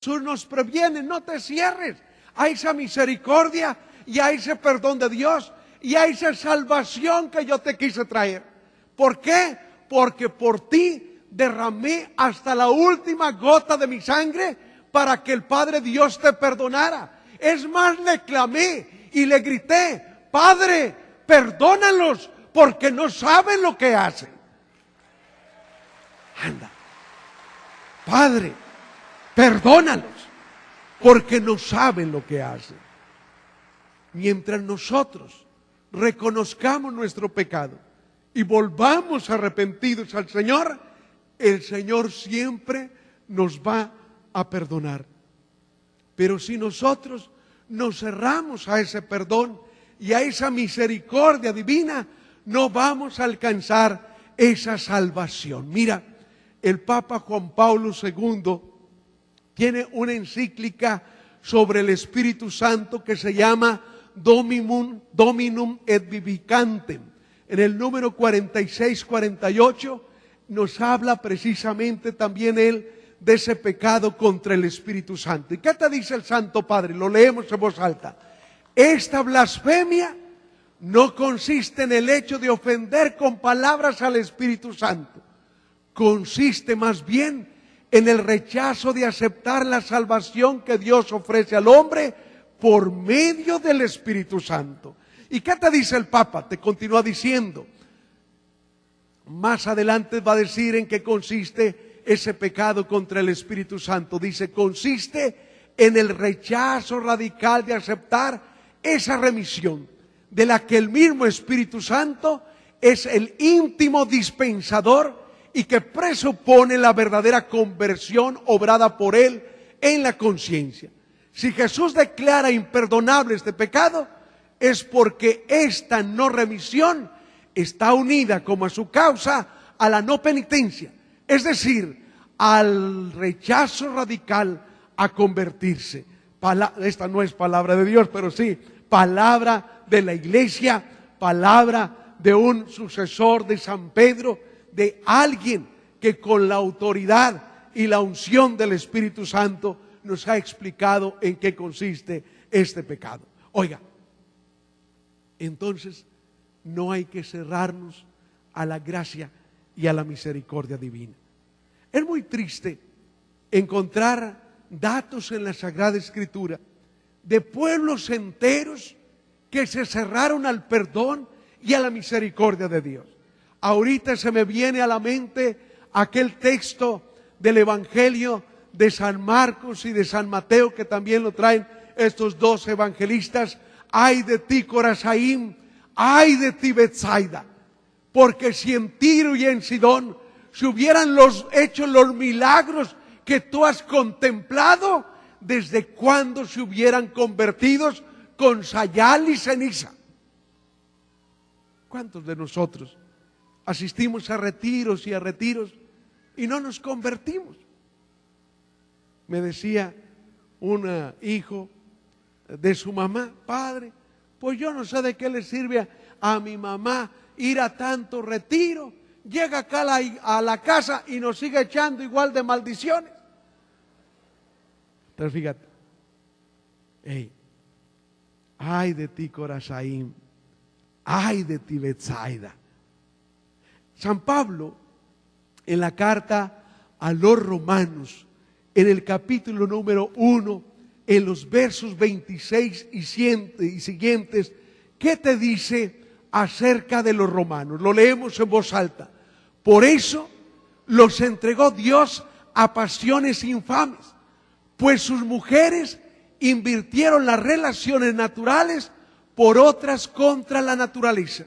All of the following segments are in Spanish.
Jesús nos previene, no te cierres a esa misericordia y a ese perdón de Dios y a esa salvación que yo te quise traer. ¿Por qué? Porque por ti derramé hasta la última gota de mi sangre para que el Padre Dios te perdonara. Es más, le clamé y le grité: Padre, perdónalos porque no saben lo que hacen. Anda, Padre, perdónalos porque no saben lo que hacen. Mientras nosotros reconozcamos nuestro pecado y volvamos arrepentidos al Señor, el Señor siempre nos va a perdonar. Pero si nosotros nos cerramos a ese perdón y a esa misericordia divina, no vamos a alcanzar esa salvación. Mira, el Papa Juan Pablo II tiene una encíclica sobre el Espíritu Santo que se llama Dominum et Vivificantem. En el número 46-48 nos habla precisamente también él de ese pecado contra el Espíritu Santo. ¿Y qué te dice el Santo Padre? Lo leemos en voz alta. Esta blasfemia no consiste en el hecho de ofender con palabras al Espíritu Santo. Consiste más bien en el rechazo de aceptar la salvación que Dios ofrece al hombre por medio del Espíritu Santo. ¿Y qué te dice el Papa? Te continúa diciendo. Más adelante va a decir en qué consiste ese pecado contra el Espíritu Santo. Dice, consiste en el rechazo radical de aceptar esa remisión de la que el mismo Espíritu Santo es el íntimo dispensador y que presupone la verdadera conversión obrada por Él en la conciencia. Si Jesús declara imperdonable este pecado, es porque esta no remisión está unida como a su causa a la no penitencia, es decir, al rechazo radical a convertirse. Esta no es palabra de Dios, pero sí, palabra de la iglesia, palabra de un sucesor de San Pedro, de alguien que con la autoridad y la unción del Espíritu Santo nos ha explicado en qué consiste este pecado. Oiga, entonces no hay que cerrarnos a la gracia y a la misericordia divina. Es muy triste encontrar datos en la Sagrada Escritura de pueblos enteros que se cerraron al perdón y a la misericordia de Dios. Ahorita se me viene a la mente aquel texto del Evangelio de San Marcos y de San Mateo, que también lo traen estos dos evangelistas. Ay de ti, Corazaín, ay de ti, Betsaida, porque si en Tiro y en Sidón se hubieran hecho los milagros que tú has contemplado, ¿desde cuándo se hubieran convertido con sayal y ceniza? ¿Cuántos de nosotros asistimos a retiros y no nos convertimos? Me decía un hijo de su mamá: padre, pues yo no sé de qué le sirve a mi mamá ir a tanto retiro, llega acá a la casa y nos sigue echando igual de maldiciones. Pero fíjate, ay de ti, Corazaín, ay de ti, Betsaida. San Pablo, en la carta a los Romanos, en el capítulo número 1, en los versos 26 y siguientes, ¿qué te dice acerca de los romanos? Lo leemos en voz alta. Por eso los entregó Dios a pasiones infames, pues sus mujeres invirtieron las relaciones naturales por otras contra la naturaleza.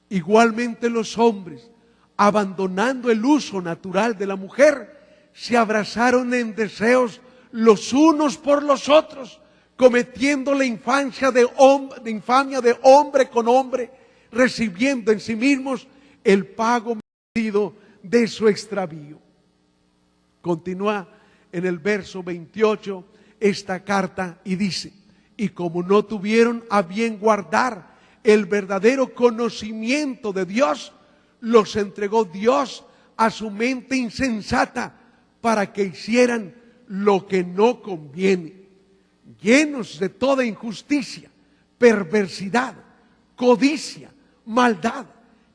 Igualmente los hombres, abandonando el uso natural de la mujer, se abrazaron en deseos los unos por los otros, cometiendo la infamia de hombre con hombre, recibiendo en sí mismos el pago merecido de su extravío. Continúa en el verso 28 esta carta y dice: y como no tuvieron a bien guardar el verdadero conocimiento de Dios, los entregó Dios a su mente insensata para que hicieran lo que no conviene, llenos de toda injusticia, perversidad, codicia, maldad,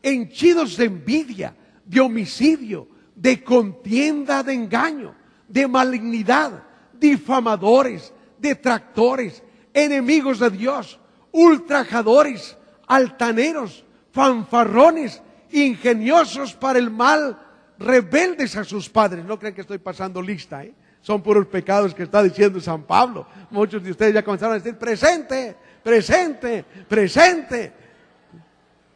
henchidos de envidia, de homicidio, de contienda, de engaño, de malignidad, difamadores, detractores, enemigos de Dios, ultrajadores, altaneros, fanfarrones, ingeniosos para el mal, rebeldes a sus padres. No crean que estoy pasando lista, son puros pecados que está diciendo San Pablo. Muchos de ustedes ya comenzaron a decir presente, presente, presente.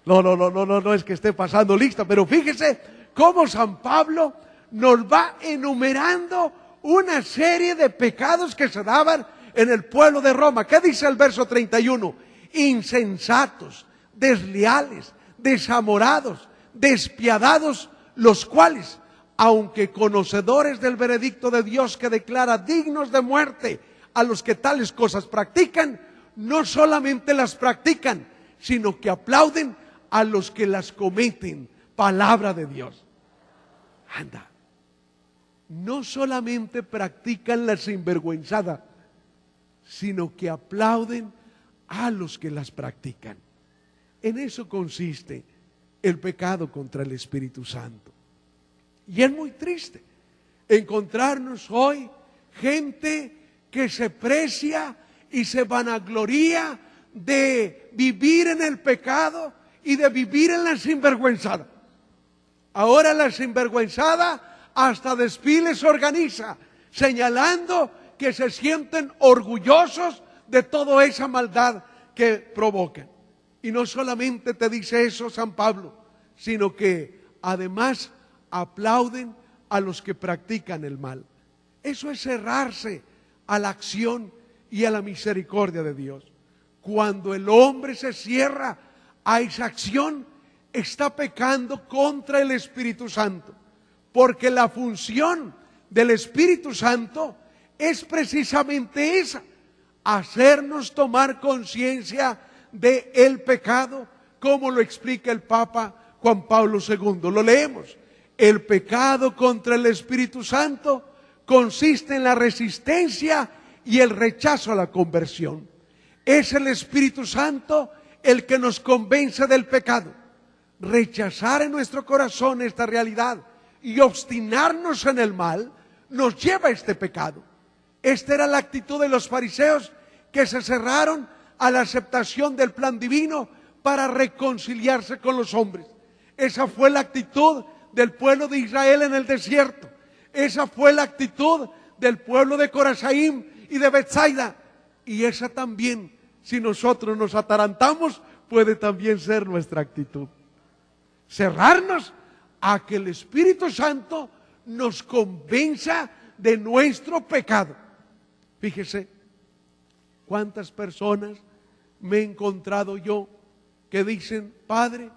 No es que esté pasando lista, pero fíjese cómo San Pablo nos va enumerando una serie de pecados que se daban en el pueblo de Roma. ¿Qué dice el verso 31? Insensatos, desleales, desamorados, despiadados, los cuales, aunque conocedores del veredicto de Dios que declara dignos de muerte a los que tales cosas practican, no solamente las practican, sino que aplauden a los que las cometen. Palabra de Dios. Anda. No solamente practican la sinvergüenzada, sino que aplauden a los que las practican. En eso consiste el pecado contra el Espíritu Santo. Y es muy triste encontrarnos hoy gente que se precia y se vanagloria de vivir en el pecado y de vivir en la sinvergüenzada. Ahora la sinvergüenzada hasta desfiles organiza, señalando que se sienten orgullosos de toda esa maldad que provocan. Y no solamente te dice eso San Pablo, sino que además aplauden a los que practican el mal. Eso es cerrarse a la acción y a la misericordia de Dios. Cuando el hombre se cierra a esa acción, está pecando contra el Espíritu Santo, porque la función del Espíritu Santo es precisamente esa: hacernos tomar conciencia del pecado, como lo explica el Papa Juan Pablo II. Lo leemos. El pecado contra el Espíritu Santo consiste en la resistencia y el rechazo a la conversión. Es el Espíritu Santo el que nos convence del pecado. Rechazar en nuestro corazón esta realidad y obstinarnos en el mal nos lleva a este pecado. Esta era la actitud de los fariseos, que se cerraron a la aceptación del plan divino para reconciliarse con los hombres. Esa fue la actitud del pueblo de Israel en el desierto. Esa fue la actitud del pueblo de Corazaim y de Betsaida. Y esa también, si nosotros nos atarantamos, puede también ser nuestra actitud. Cerrarnos a que el Espíritu Santo nos convenza de nuestro pecado. Fíjese cuántas personas me he encontrado yo que dicen: Padre,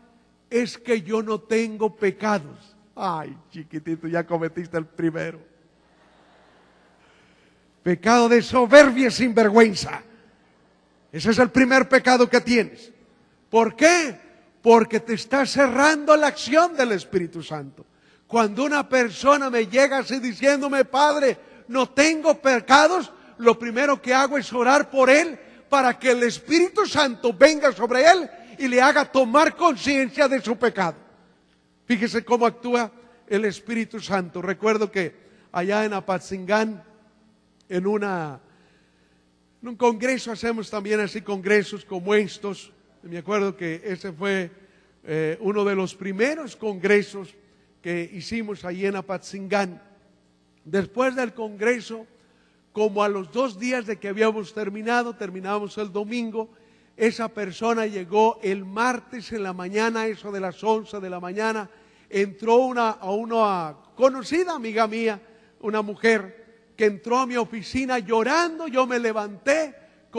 es que yo no tengo pecados. Ay, chiquitito, ya cometiste el primero. Pecado de soberbia y sinvergüenza. Ese es el primer pecado que tienes. ¿Por qué? Porque te está cerrando a la acción del Espíritu Santo. Cuando una persona me llega así diciéndome: Padre, no tengo pecados, lo primero que hago es orar por él, para que el Espíritu Santo venga sobre él y le haga tomar conciencia de su pecado. Fíjese cómo actúa el Espíritu Santo. Recuerdo que allá en Apatzingán, en un congreso, hacemos también así congresos como estos. Me acuerdo que ese fue uno de los primeros congresos que hicimos allí en Apatzingán. Después del congreso, como a los 2 días de que habíamos terminamos el domingo, esa persona llegó el martes en la mañana, eso de las 11 de la mañana, entró una conocida amiga mía, una mujer, que entró a mi oficina llorando. Yo me levanté